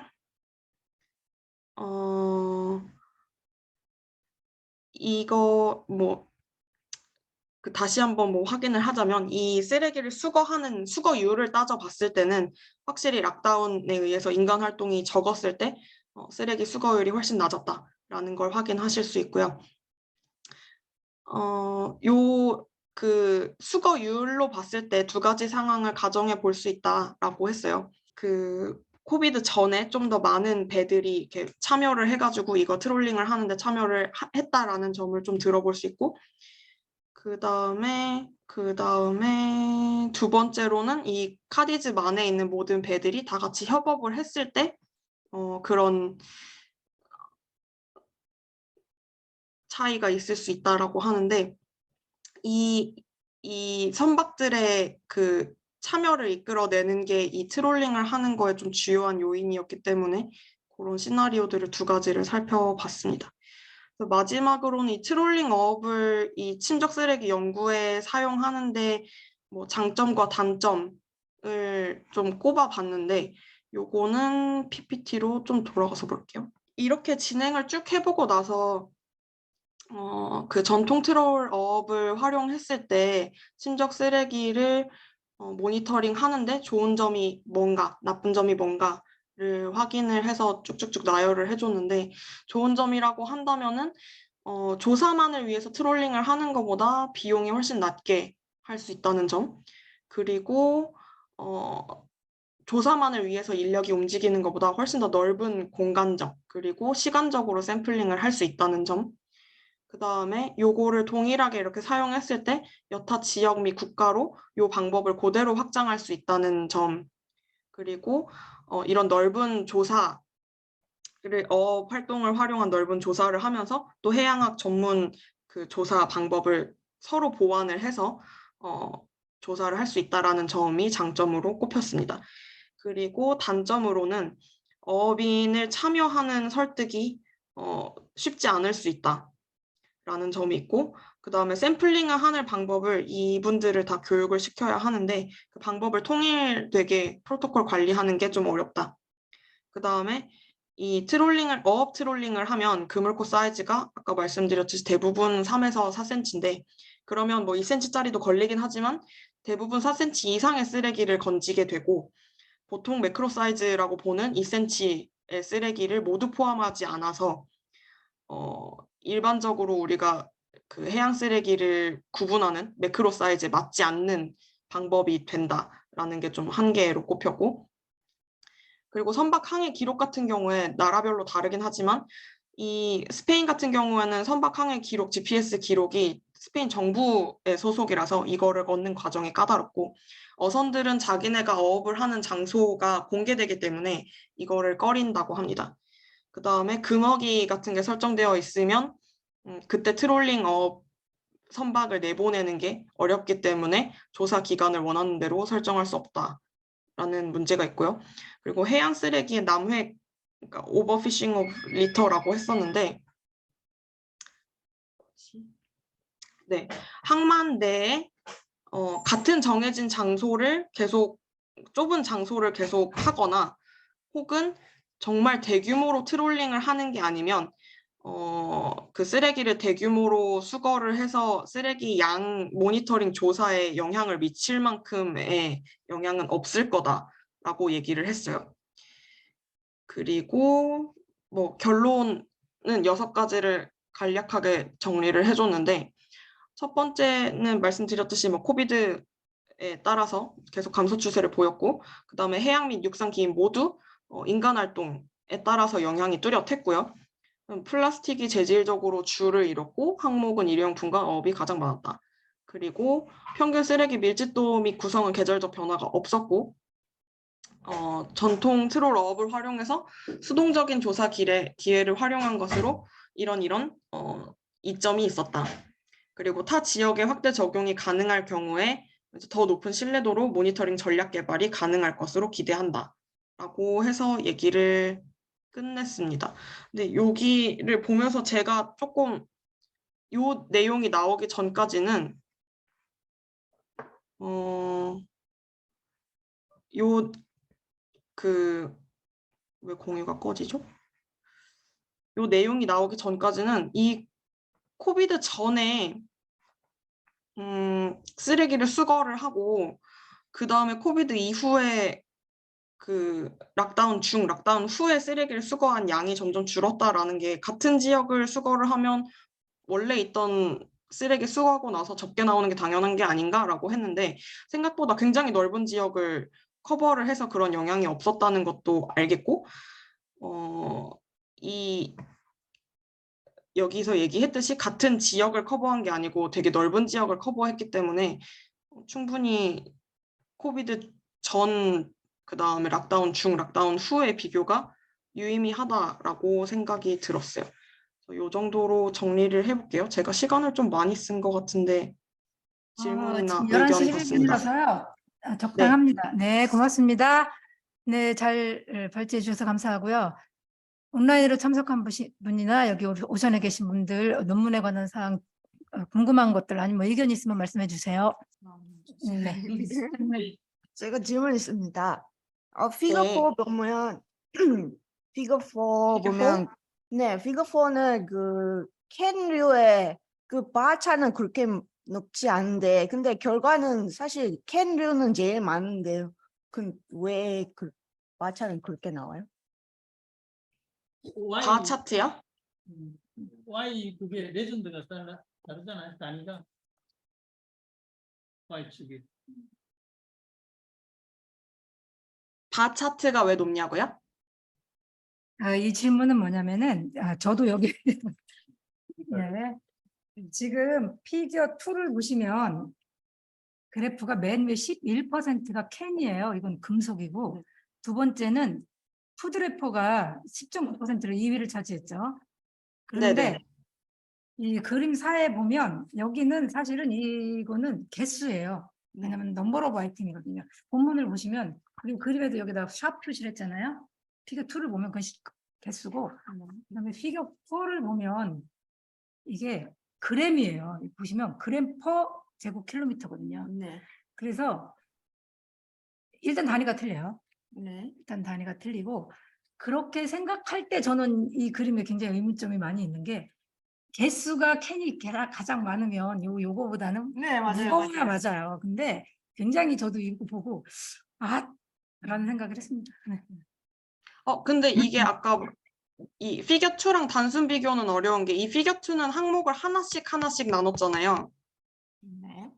이거 다시 한번 확인을 하자면 이 쓰레기를 수거하는 수거율을 따져봤을 때는 확실히 락다운에 의해서 인간 활동이 적었을 때 쓰레기 수거율이 훨씬 낮았다라는 걸 확인하실 수 있고요. 수거율로 봤을 때 두 가지 상황을 가정해 볼 수 있다라고 했어요. 코비드 전에 좀 더 많은 배들이 이렇게 참여를 해가지고 이거 트롤링을 하는데 참여를 했다라는 점을 좀 들어볼 수 있고, 그 다음에 두 번째로는 이 카디즈만에 있는 모든 배들이 다 같이 협업을 했을 때 그런 차이가 있을 수 있다라고 하는데, 이 선박들의 그 참여를 이끌어내는 게 이 트롤링을 하는 거에 좀 주요한 요인이었기 때문에 그런 시나리오들을 두 가지를 살펴봤습니다. 마지막으로는 이 트롤링 어업을 이 침적 쓰레기 연구에 사용하는데 장점과 단점을 좀 꼽아봤는데, 요거는 PPT로 좀 돌아가서 볼게요. 이렇게 진행을 쭉 해보고 나서 그 전통 트롤 어업을 활용했을 때 침적 쓰레기를 모니터링 하는데 좋은 점이 뭔가, 나쁜 점이 뭔가를 확인을 해서 쭉쭉쭉 나열을 해줬는데, 좋은 점이라고 한다면은 조사만을 위해서 트롤링을 하는 것보다 비용이 훨씬 낮게 할 수 있다는 점, 그리고 조사만을 위해서 인력이 움직이는 것보다 훨씬 더 넓은 공간적, 그리고 시간적으로 샘플링을 할 수 있다는 점, 그 다음에 요거를 동일하게 이렇게 사용했을 때 여타 지역 및 국가로 요 방법을 그대로 확장할 수 있다는 점, 그리고 이런 넓은 조사를 어업 활동을 활용한 넓은 조사를 하면서 또 해양학 전문 그 조사 방법을 서로 보완을 해서 조사를 할 수 있다라는 점이 장점으로 꼽혔습니다. 그리고 단점으로는 어업인을 참여하는 설득이 쉽지 않을 수 있다 라는 점이 있고, 그 다음에 샘플링을 하는 방법을 이분들을 다 교육을 시켜야 하는데 그 방법을 통일되게 프로토콜 관리하는 게 좀 어렵다. 그 다음에 이 어업 트롤링을 하면 그물코 사이즈가 아까 말씀드렸듯이 대부분 3에서 4cm인데, 그러면 2cm짜리도 걸리긴 하지만 대부분 4cm 이상의 쓰레기를 건지게 되고, 보통 매크로 사이즈라고 보는 2cm의 쓰레기를 모두 포함하지 않아서 일반적으로 우리가 그 해양 쓰레기를 구분하는 매크로 사이즈에 맞지 않는 방법이 된다라는 게 좀 한계로 꼽혔고, 그리고 선박 항해 기록 같은 경우에 나라별로 다르긴 하지만 이 스페인 같은 경우에는 선박 항해 기록, GPS 기록이 스페인 정부의 소속이라서 이거를 얻는 과정이 까다롭고, 어선들은 자기네가 어업을 하는 장소가 공개되기 때문에 이거를 꺼린다고 합니다. 그 다음에 금어기 같은 게 설정되어 있으면 그때 트롤링 어업 선박을 내보내는 게 어렵기 때문에 조사 기간을 원하는 대로 설정할 수 없다라는 문제가 있고요. 그리고 해양 쓰레기의 남획, 그러니까 오버피싱 오브 리터라고 했었는데, 네, 항만 내에 같은 정해진 장소를 계속, 좁은 장소를 계속 하거나, 혹은 정말 대규모로 트롤링을 하는 게 아니면 그 쓰레기를 대규모로 수거를 해서 쓰레기 양 모니터링 조사에 영향을 미칠 만큼의 영향은 없을 거다라고 얘기를 했어요. 그리고 결론은 6가지를 간략하게 정리를 해줬는데, 첫 번째는 말씀드렸듯이 코비드에 따라서 계속 감소 추세를 보였고, 그 다음에 해양 및 육상 기인 모두 인간 활동에 따라서 영향이 뚜렷했고요. 플라스틱이 재질적으로 주를 이뤘고 항목은 일회용품과 어업이 가장 많았다. 그리고 평균 쓰레기 밀집도 및 구성은 계절적 변화가 없었고 전통 트롤 어업을 활용해서 수동적인 조사 기회를 활용한 것으로 이런 이점이 있었다. 그리고 타 지역의 확대 적용이 가능할 경우에 더 높은 신뢰도로 모니터링 전략 개발이 가능할 것으로 기대한다. 라고 해서 얘기를 끝냈습니다. 근데 여기를 보면서 제가 조금 요 내용이 나오기 전까지는 왜 공유가 꺼지죠? 요 내용이 나오기 전까지는 이 코비드 전에 쓰레기를 수거를 하고 그 다음에 코비드 이후에 그 락다운 후에 쓰레기를 수거한 양이 점점 줄었다라는 게 같은 지역을 수거를 하면 원래 있던 쓰레기 수거하고 나서 적게 나오는 게 당연한 게 아닌가라고 했는데 생각보다 굉장히 넓은 지역을 커버를 해서 그런 영향이 없었다는 것도 알겠고 여기서 얘기했듯이 같은 지역을 커버한 게 아니고 되게 넓은 지역을 커버했기 때문에 충분히 코비드 전, 그 다음에 락다운 후의 비교가 유의미하다라고 생각이 들었어요. 이 정도로 정리를 해볼게요. 제가 시간을 좀 많이 쓴 것 같은데 질문이나 지금 의견 11시 받습니다. 11분이라서요. 네, 적당합니다. 네, 고맙습니다. 네, 잘 발제해 주셔서 감사하고요. 온라인으로 참석한 분이나 여기 오션에 계신 분들 논문에 관한 사항 궁금한 것들 아니면 뭐 의견 있으면 말씀해 주세요. 네. 제가 질문 있습니다. 피거 네. 4 보면 피거 4 보면 네, 피거 4는 그 캔류의 그 바차는 그렇게 높지 않은데 근데 결과는 사실 캔류는 제일 많은데 왜 그 바차는 그렇게 나와요? 바 차트요? Y 그게 레전드가 다르잖아요. 단위가 Y축이. 바 차트가 왜 높냐고요? 이 질문은 뭐냐면은 저도 여기 네. 지금 피겨 2를 보시면 그래프가 맨 위에 11%가 캔이에요. 이건 금속이고 두 번째는 푸드래퍼가 10.9%로 2위를 차지했죠. 그런데 네네. 이 그림 사에 보면 여기는 사실은 이거는 개수예요. 왜냐면 넘버 오브 아이템이거든요. 본문을 보시면 그리고 그림에도 여기다 샵 표시를 했잖아요. 피겨 2를 보면 그건 개수고 그다음에 피겨 4를 보면 이게 그램이에요. 보시면 그램 퍼 제곱킬로미터거든요. 네. 그래서 일단 단위가 틀려요. 네. 일단 단위가 틀리고 그렇게 생각할 때 저는 이 그림에 굉장히 의문점이 많이 있는 게 개수가 캔이 가장 많으면 요거보다는 네, 무거워야 맞아요. 근데 굉장히 저도 이거 보고 라는 생각을 했습니다. 네. 근데 이게 아까 이 피겨 2랑 단순 비교는 어려운 게 이 피겨 2는 항목을 하나씩 나눴잖아요. 네.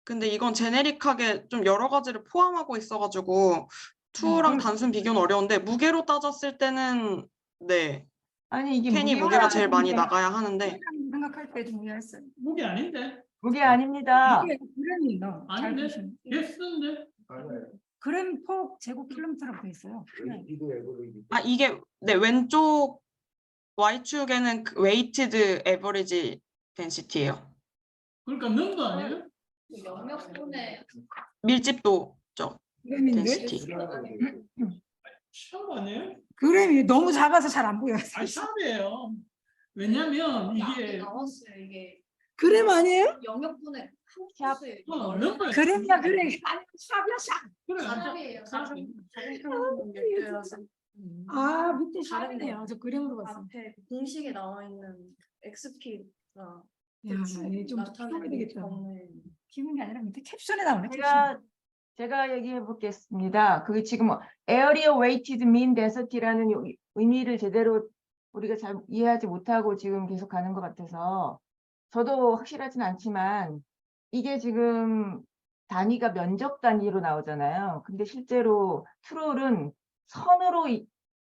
근데 이건 제네릭하게 좀 여러 가지를 포함하고 있어가지고 2랑 단순 비교는 어려운데 무게로 따졌을 때는 네, 아니 이게 캔이 무게가 제일 많이 나가야 하는데 생각할 때 중요했어요. 무게 아닌데? 그게 아닙니다. 이게 그램이에요. 잘 아닌데? 보시면. 개수인데? 그램 퍼 제곱킬로미터라고 돼 있어요. 네. 이게 네 왼쪽 Y축에는 웨이티드 에버리지 덴시티예요. 그러니까 넘버 아니에요? 밀집도죠. 그램인데 덴시티. 샵 아니에요? 그램이 너무 작아서 잘 안 보여요. 아, 샵이에요. 왜냐면 이게 나왔어요. 이게 그램 아니에요? 영역분의 샵. 넘버 그램이야 그램. 샵이야 샵. 그래. 샵이에요. 밑에 샵이네요. 저 그램으로 봤어요. 앞에 공식에 나와 있는 XP가 좀 나타내는 되겠다. 경우에 키운 게 아니라 밑에 캡션에 나오네. 제가 얘기해 보겠습니다. 그게 지금 Area Weighted Mean Density라는 의미를 제대로 우리가 잘 이해하지 못하고 지금 계속 가는 것 같아서 저도 확실하진 않지만 이게 지금 단위가 면적 단위로 나오잖아요. 근데 실제로 트롤은 선으로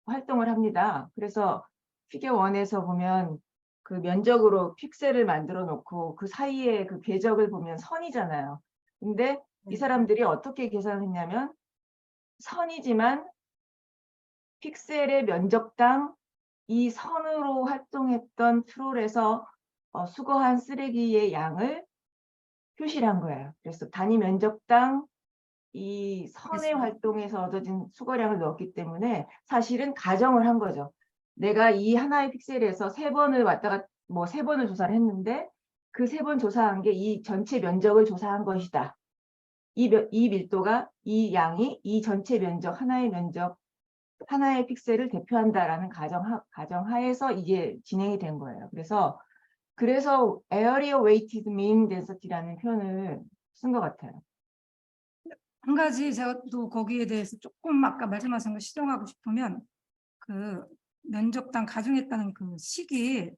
활동을 합니다. 그래서 피겨 1에서 보면 그 면적으로 픽셀을 만들어 놓고 그 사이에 그 궤적을 보면 선이잖아요. 근데 이 사람들이 어떻게 계산했냐면 선이지만 픽셀의 면적당 이 선으로 활동했던 트롤에서 수거한 쓰레기의 양을 표시를 한 거예요. 그래서 단위 면적당 이 선의 개수. 활동에서 얻어진 수거량을 넣었기 때문에 사실은 가정을 한 거죠. 내가 이 하나의 픽셀에서 3번을 왔다 갔다 뭐 3번을 조사를 했는데 그 3번 조사한 게 이 전체 면적을 조사한 것이다. 이 밀도가 이 양이 이 전체 면적 하나의 픽셀을 대표한다라는 가정하에서 이게 진행이 된 거예요. 그래서 area weighted mean density라는 표현을 쓴 것 같아요. 한 가지 제가 또 거기에 대해서 조금 아까 말씀하신 거 시정하고 싶으면 그 면적당 가중했다는 그 식이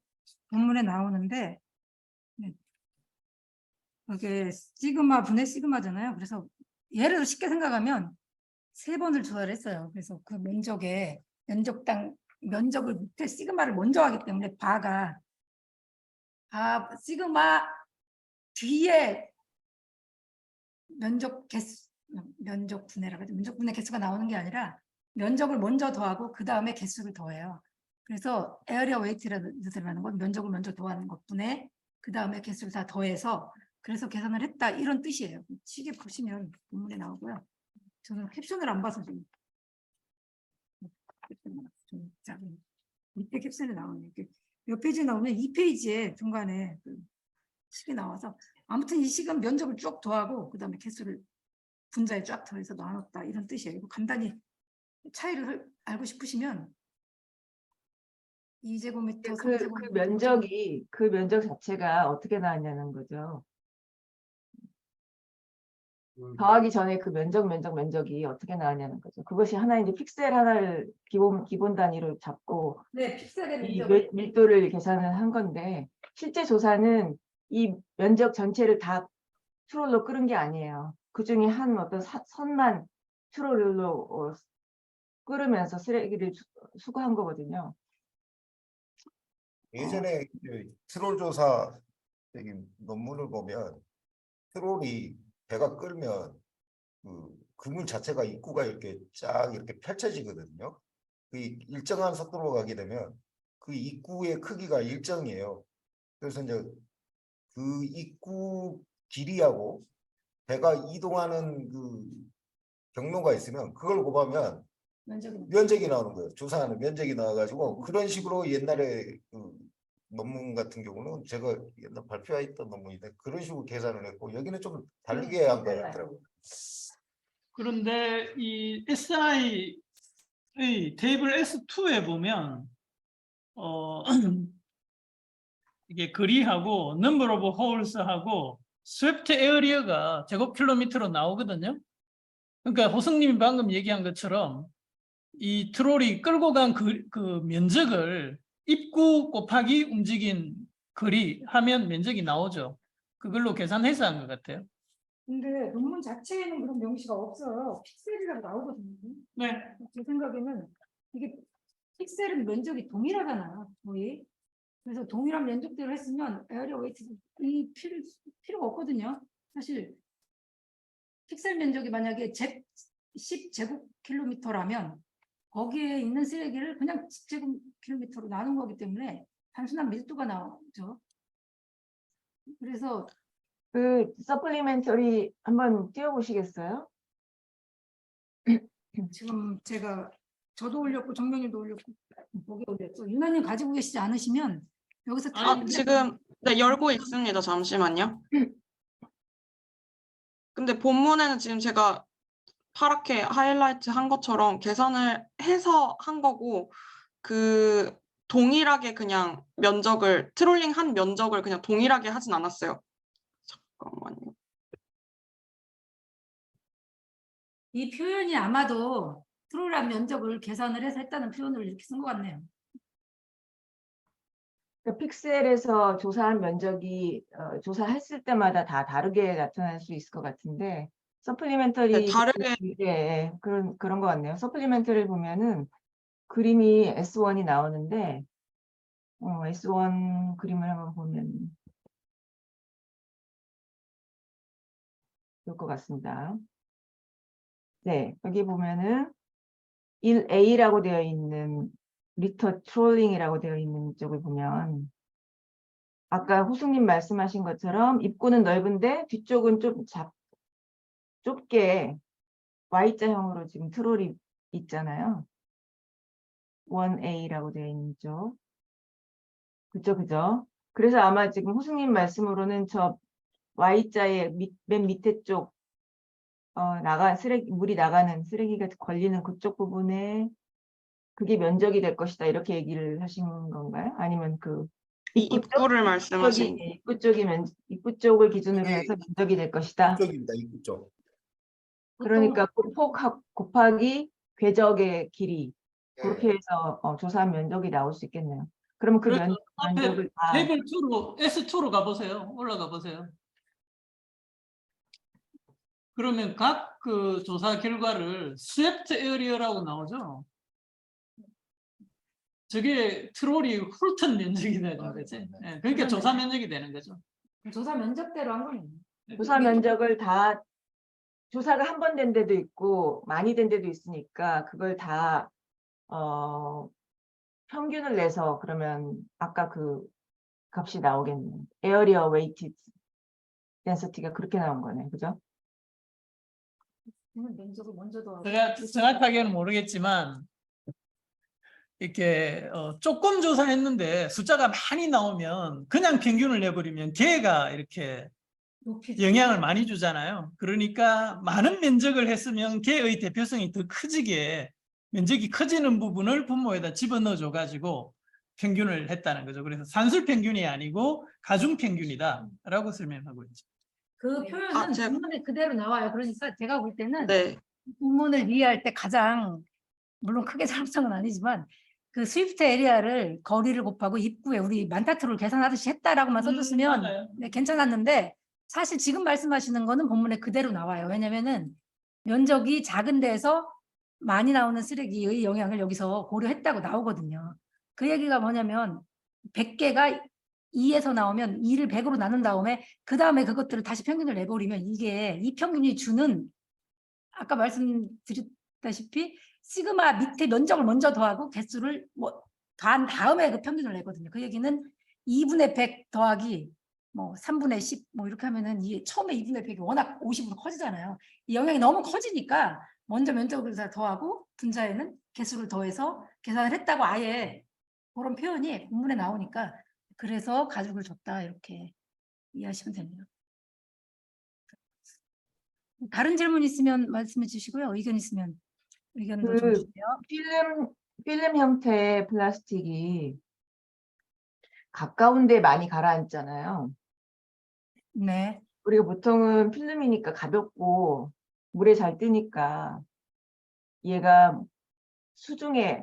본문에 나오는데 네. 그게 시그마 분의 시그마잖아요. 그래서 예를 들어 쉽게 생각하면 3번을 조사를 했어요. 그래서 그 면적에 면적을 밑에 시그마를 먼저 하기 때문에 시그마 뒤에 면적 분해라고 하죠. 면적 분해 개수가 나오는 게 아니라 면적을 먼저 더하고 그 다음에 개수를 더해요. 그래서 에어리어 웨이트라는 건 면적을 먼저 더하는 것분에 그 다음에 개수를 다 더해서 그래서 계산을 했다 이런 뜻이에요. 시계 보시면 본문에 나오고요. 저는 캡션을 안 봐서 좀 작은 밑에 캡션에 나오네요. 몇 페이지에 나오면 2페이지에 중간에 그 식이 나와서 아무튼 이 식은 면적을 쭉 더하고 그 다음에 개수를 분자에 쫙 더해서 나눴다 이런 뜻이에요. 이거 간단히 차이를 알고 싶으시면 2제곱미터, 그 3제곱미터 그 면적 자체가 어떻게 나왔냐는 거죠. 더하기 전에 그 면적이 어떻게 나왔냐는 거죠. 그것이 하나의 이제 픽셀 하나를 기본 단위로 잡고 네, 픽셀의 이 면적을 밀도를 계산을 한 건데 실제 조사는 이 면적 전체를 다 트롤로 끓은 게 아니에요. 그 중에 한 어떤 선만 트롤로 끓으면서 쓰레기를 수거한 거거든요. 예전에 그 트롤 조사 논문을 보면 트롤이 배가 끓면 그 그물 자체가 입구가 이렇게 쫙 이렇게 펼쳐지거든요. 그 일정한 속도로 가게 되면 그 입구의 크기가 일정이에요. 그래서 이제 그 입구 길이하고 배가 이동하는 그 경로가 있으면 그걸 곱하면 면적이 나오는 거예요. 조사하는 면적이 나와가지고 그런 식으로 옛날에 그 논문 같은 경우는 제가 옛날 발표했던 논문인데 그런 식으로 계산을 했고 여기는 좀 다르게 한 것 같더라고요. 그런데 이 SI의 테이블 S2에 보면 이게 거리하고 number of holes하고 swept area가 제곱킬로미터로 나오거든요. 그러니까 호승님이 방금 얘기한 것처럼 이 트롤이 끌고 간 그 면적을 입구 곱하기 움직인 거리 하면 면적이 나오죠. 그걸로 계산해서 한 것 같아요. 근데 논문 자체에는 그런 명시가 없어요. 픽셀이라고 나오거든요. 네. 제 생각에는 이게 픽셀은 면적이 동일하잖아요. 거의. 그래서 동일한 면적대로 했으면 에어리어 웨이트 필요가 없거든요. 사실 픽셀 면적이 만약에 10제곱킬로미터라면 거기에 있는 쓰레기를 그냥 10제곱킬로미터로 나눈 거기 때문에 단순한 밀도가 나오죠. 그래서 그 서플리멘터리 한번 띄워보시겠어요? 지금 저도 올렸고 정명일도 올렸고 보기 올렸죠. 유나님 가지고 계시지 않으시면 여기서 지금 네, 열고 있습니다. 잠시만요. 근데 본문에는 지금 제가 파랗게 하이라이트 한 것처럼 계산을 해서 한 거고 그 동일하게 그냥 트롤링 한 면적을 그냥 동일하게 하진 않았어요. 잠깐만요. 이 표현이 아마도 트롤한 면적을 계산을 해서 했다는 표현을 이렇게 쓴 것 같네요. 그 픽셀에서 조사한 면적이 조사했을 때마다 다 다르게 나타날 수 있을 것 같은데 서플리멘터리 네, 다르게 예, 그런 것 같네요. 서플리멘터리를 보면은 그림이 S1이 나오는데 S1 그림을 한번 보면 좋을 것 같습니다. 네, 여기 보면은 1A라고 되어 있는 리터 트롤링이라고 되어 있는 쪽을 보면 아까 호수님 말씀하신 것처럼 입구는 넓은데 뒤쪽은 좀 좁게 Y자형으로 지금 트롤이 있잖아요. 1A라고 되어 있는 쪽. 그죠? 그래서 아마 지금 호수님 말씀으로는 저 Y자의 맨 밑에 쪽 물이 나가는 쓰레기가 걸리는 그쪽 부분에 그게 면적이 될 것이다 이렇게 얘기를 하신 건가요? 아니면 그 이 입구 쪽? 입구를 말씀하신 입구 쪽을 기준으로 그게 해서 면적이 될 것이다. 이쪽입니다. 이쪽. 그러니까 폭 곱하기 궤적의 길이 예. 그렇게 해서 조사한 면적이 나올 수 있겠네요. 그러면 그 그래서 앞에 면적을 다 테이블 2로 S2로 가보세요. 올라가 보세요. 그러면 각 그 조사 결과를 스웨프트 에어리어라고 나오죠. 저게 트롤이 훑은 면적이 되는 거지. 예, 그러니까 그러네. 조사 면적이 되는 거죠. 조사 면적대로 한 거네요. 조사 면적을 다 조사가 한 번 된 데도 있고 많이 된 데도 있으니까 그걸 다 평균을 내서 그러면 아까 그 값이 나오겠네요. 에어리어 웨이티드 덴시티가 그렇게 나온 거네. 그죠? 면적을 먼저 더하고. 제가 정확하게는 모르겠지만 이렇게 조금 조사했는데 숫자가 많이 나오면 그냥 평균을 내버리면 걔가 이렇게 높이죠. 영향을 많이 주잖아요. 그러니까 많은 면적을 했으면 걔의 대표성이 더 커지게 면적이 커지는 부분을 분모에다 집어넣어 줘 가지고 평균을 했다는 거죠. 그래서 산술 평균이 아니고 가중 평균이다라고 설명하고 있죠. 그 표현은 아, 제가- 본문에 그대로 나와요. 그러니까 제가 볼 때는 네. 본문을 이해할 때 가장 물론 크게 사람성은 아니지만 그 스위프트 에리아를 거리를 곱하고 입구에 우리 만타트롤 계산하듯이 했다라고만 써줬으면 맞아요. 네, 괜찮았는데 사실 지금 말씀하시는 거는 본문에 그대로 나와요. 왜냐면은 면적이 작은 데에서 많이 나오는 쓰레기의 영향을 여기서 고려했다고 나오거든요. 그 얘기가 뭐냐면 100개가 2에서 나오면 2를 100으로 나눈 다음에 그 다음에 그것들을 다시 평균을 내버리면 이게 이 평균이 주는 아까 말씀드렸다시피 시그마 밑에 면적을 먼저 더하고 개수를 뭐 더한 다음에 그 평균을 내거든요. 그 얘기는 2분의 100 더하기 뭐 3분의 10 뭐 이렇게 하면은 이 처음에 2분의 100이 워낙 50으로 커지잖아요. 이 영향이 너무 커지니까 먼저 면적을 다 더하고 분자에는 개수를 더해서 계산을 했다고 아예 그런 표현이 본문에 나오니까 그래서 가죽을 줬다 이렇게 이해하시면 됩니다. 다른 질문 있으면 말씀해 주시고요. 의견 있으면 의견도 좀 그 주세요. 필름 형태의 플라스틱이 가까운 데 많이 가라앉잖아요. 네. 우리가 보통은 필름이니까 가볍고 물에 잘 뜨니까 얘가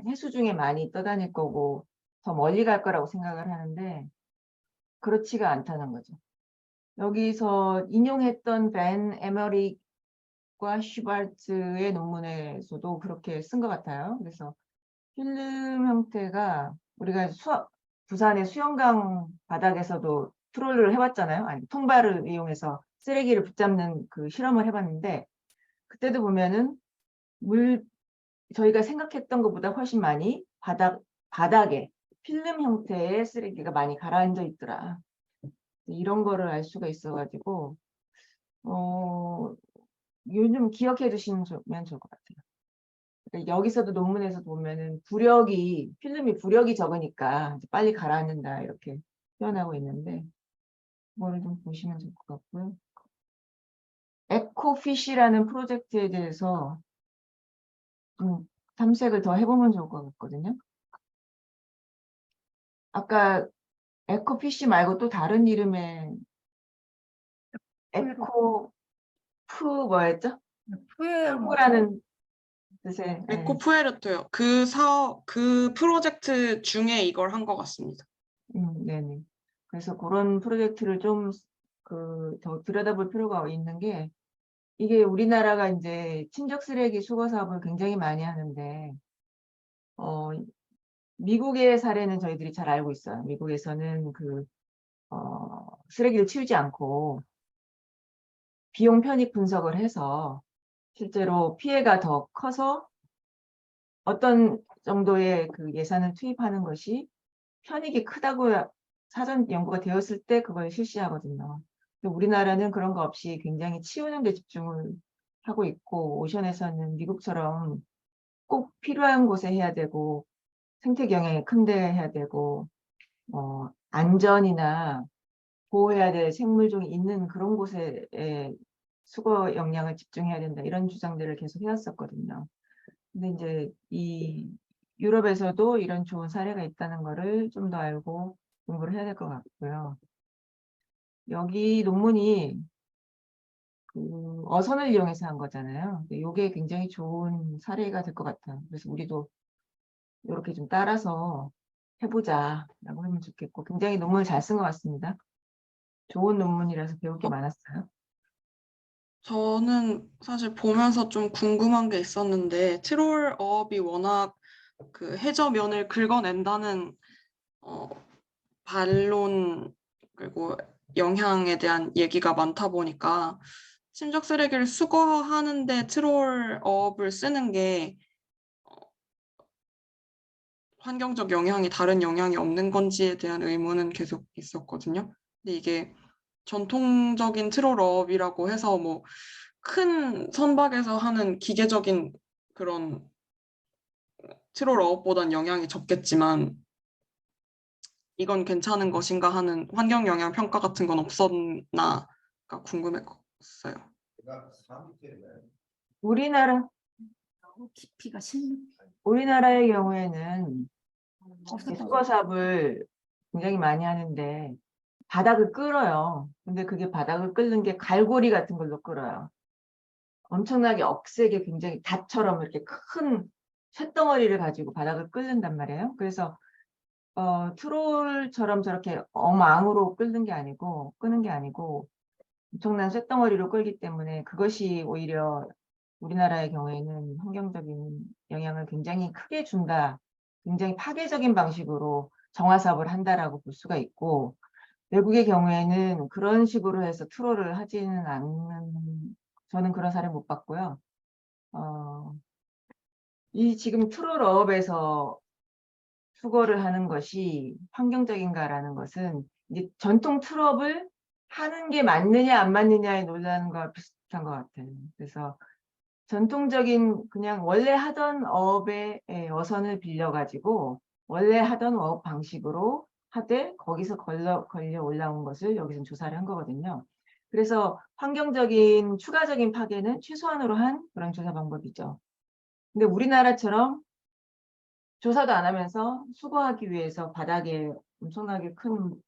해수중에 많이 떠다닐 거고 더 멀리 갈 거라고 생각을 하는데 그렇지가 않다는 거죠. 여기서 인용했던 벤 에머릭과 슈발츠의 논문에서도 그렇게 쓴 것 같아요. 그래서 필름 형태가 우리가 부산의 수영강 바닥에서도 트롤을 해봤잖아요. 아니, 통발을 이용해서 쓰레기를 붙잡는 그 실험을 해봤는데 그때도 보면은 저희가 생각했던 것보다 훨씬 많이 바닥에 필름 형태의 쓰레기가 많이 가라앉아 있더라. 이런 거를 알 수가 있어가지고 요즘 기억해 두시면 좋을 것 같아요. 그러니까 여기서도 논문에서 보면은 필름이 부력이 적으니까 이제 빨리 가라앉는다 이렇게 표현하고 있는데 그거를 좀 보시면 좋을 것 같고요. 에코피쉬라는 프로젝트에 대해서 좀 탐색을 더 해보면 좋을 것 같거든요. 아까 에코피쉬 말고 또 다른 이름의 뭐였죠? 라는 뜻의 에코푸에르토요. 그 프로젝트 중에 이걸 한 것 같습니다. 네네. 그래서 그런 프로젝트를 좀 더 들여다볼 필요가 있는 게 이게 우리나라가 이제 친적 쓰레기 수거 사업을 굉장히 많이 하는데 미국의 사례는 저희들이 잘 알고 있어요. 미국에서는 쓰레기를 치우지 않고 비용 편익 분석을 해서 실제로 피해가 더 커서 어떤 정도의 그 예산을 투입하는 것이 편익이 크다고 사전 연구가 되었을 때 그걸 실시하거든요. 근데 우리나라는 그런 거 없이 굉장히 치우는 데 집중을 하고 있고, 오션에서는 미국처럼 꼭 필요한 곳에 해야 되고 생태 영향이 큰데 해야 되고 안전이나 보호해야 될 생물종이 있는 그런 곳에 수거 역량을 집중해야 된다, 이런 주장들을 계속 해왔었거든요. 근데 이제 이 유럽에서도 이런 좋은 사례가 있다는 거를 좀 더 알고 공부를 해야 될 것 같고요. 여기 논문이 그 어선을 이용해서 한 거잖아요. 이게 굉장히 좋은 사례가 될 것 같아요. 그래서 우리도 이렇게 좀 따라서 해보자라고 하면 좋겠고, 굉장히 논문을 잘 쓴 것 같습니다. 좋은 논문이라서 배울 게 많았어요. 저는 사실 보면서 좀 궁금한 게 있었는데, 트롤 어업이 워낙 그 해저면을 긁어낸다는 반론 그리고 영향에 대한 얘기가 많다 보니까 침적 쓰레기를 수거하는데 트롤 어업을 쓰는 게 환경적 영향이 다른 영향이 없는 건지에 대한 의문은 계속 있었거든요. 근데 이게 전통적인 트롤 어업이라고 해서 뭐 큰 선박에서 하는 기계적인 그런 트롤 어업보단 영향이 적겠지만 이건 괜찮은 것인가 하는 환경 영향 평가 같은 건 없었나가 궁금했어요. 제가 3미터였나요? 우리나라 깊이가 10m. 우리나라의 경우에는 없었던 거. 수거 사업을 굉장히 많이 하는데 바닥을 끌어요. 근데 그게 바닥을 끓는 게 갈고리 같은 걸로 끌어요. 엄청나게 억세게 굉장히 닷처럼 이렇게 큰 쇳덩어리를 가지고 바닥을 끓는단 말이에요. 그래서 트롤처럼 저렇게 어망으로 끓는 게 아니고, 끄는 게 아니고 엄청난 쇳덩어리로 끌기 때문에 그것이 오히려 우리나라의 경우에는 환경적인 영향을 굉장히 크게 준다, 굉장히 파괴적인 방식으로 정화 사업을 한다라고 볼 수가 있고, 외국의 경우에는 그런 식으로 해서 트롤을 하지는 않는, 저는 그런 사례 못 봤고요. 이 지금 트롤 어업에서 수거를 하는 것이 환경적인가라는 것은 이제 전통 트럭을 하는 게 맞느냐 안 맞느냐의 논란과 비슷한 것 같아요. 그래서 전통적인 그냥 원래 하던 어업의 어선을 빌려가지고 원래 하던 어업 방식으로 하되 거기서 걸려 올라온 것을 여기서 조사를 한 거거든요. 그래서 환경적인 추가적인 파괴는 최소한으로 한 그런 조사 방법이죠. 근데 우리나라처럼 조사도 안 하면서 수거하기 위해서 바닥에 엄청나게 큰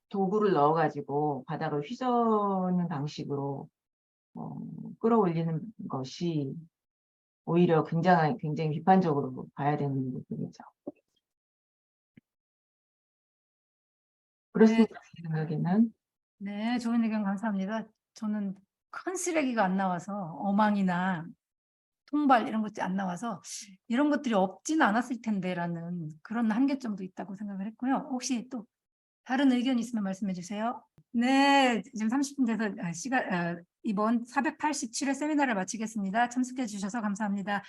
도구를 넣어가지고 바닥을 휘저는 방식으로 끌어올리는 것이 오히려 굉장히 비판적으로 봐야 되는 부분이죠. 그렇습니다. 제 생각에는. 네, 좋은 의견 감사합니다. 저는 큰 쓰레기가 안 나와서 어망이나 통발 이런 것들이 안 나와서 이런 것들이 없지는 않았을 텐데라는 그런 한계점도 있다고 생각을 했고요. 혹시 또 다른 의견 있으면 말씀해 주세요. 네, 지금 30분 돼서 이번 487회 세미나를 마치겠습니다. 참석해 주셔서 감사합니다.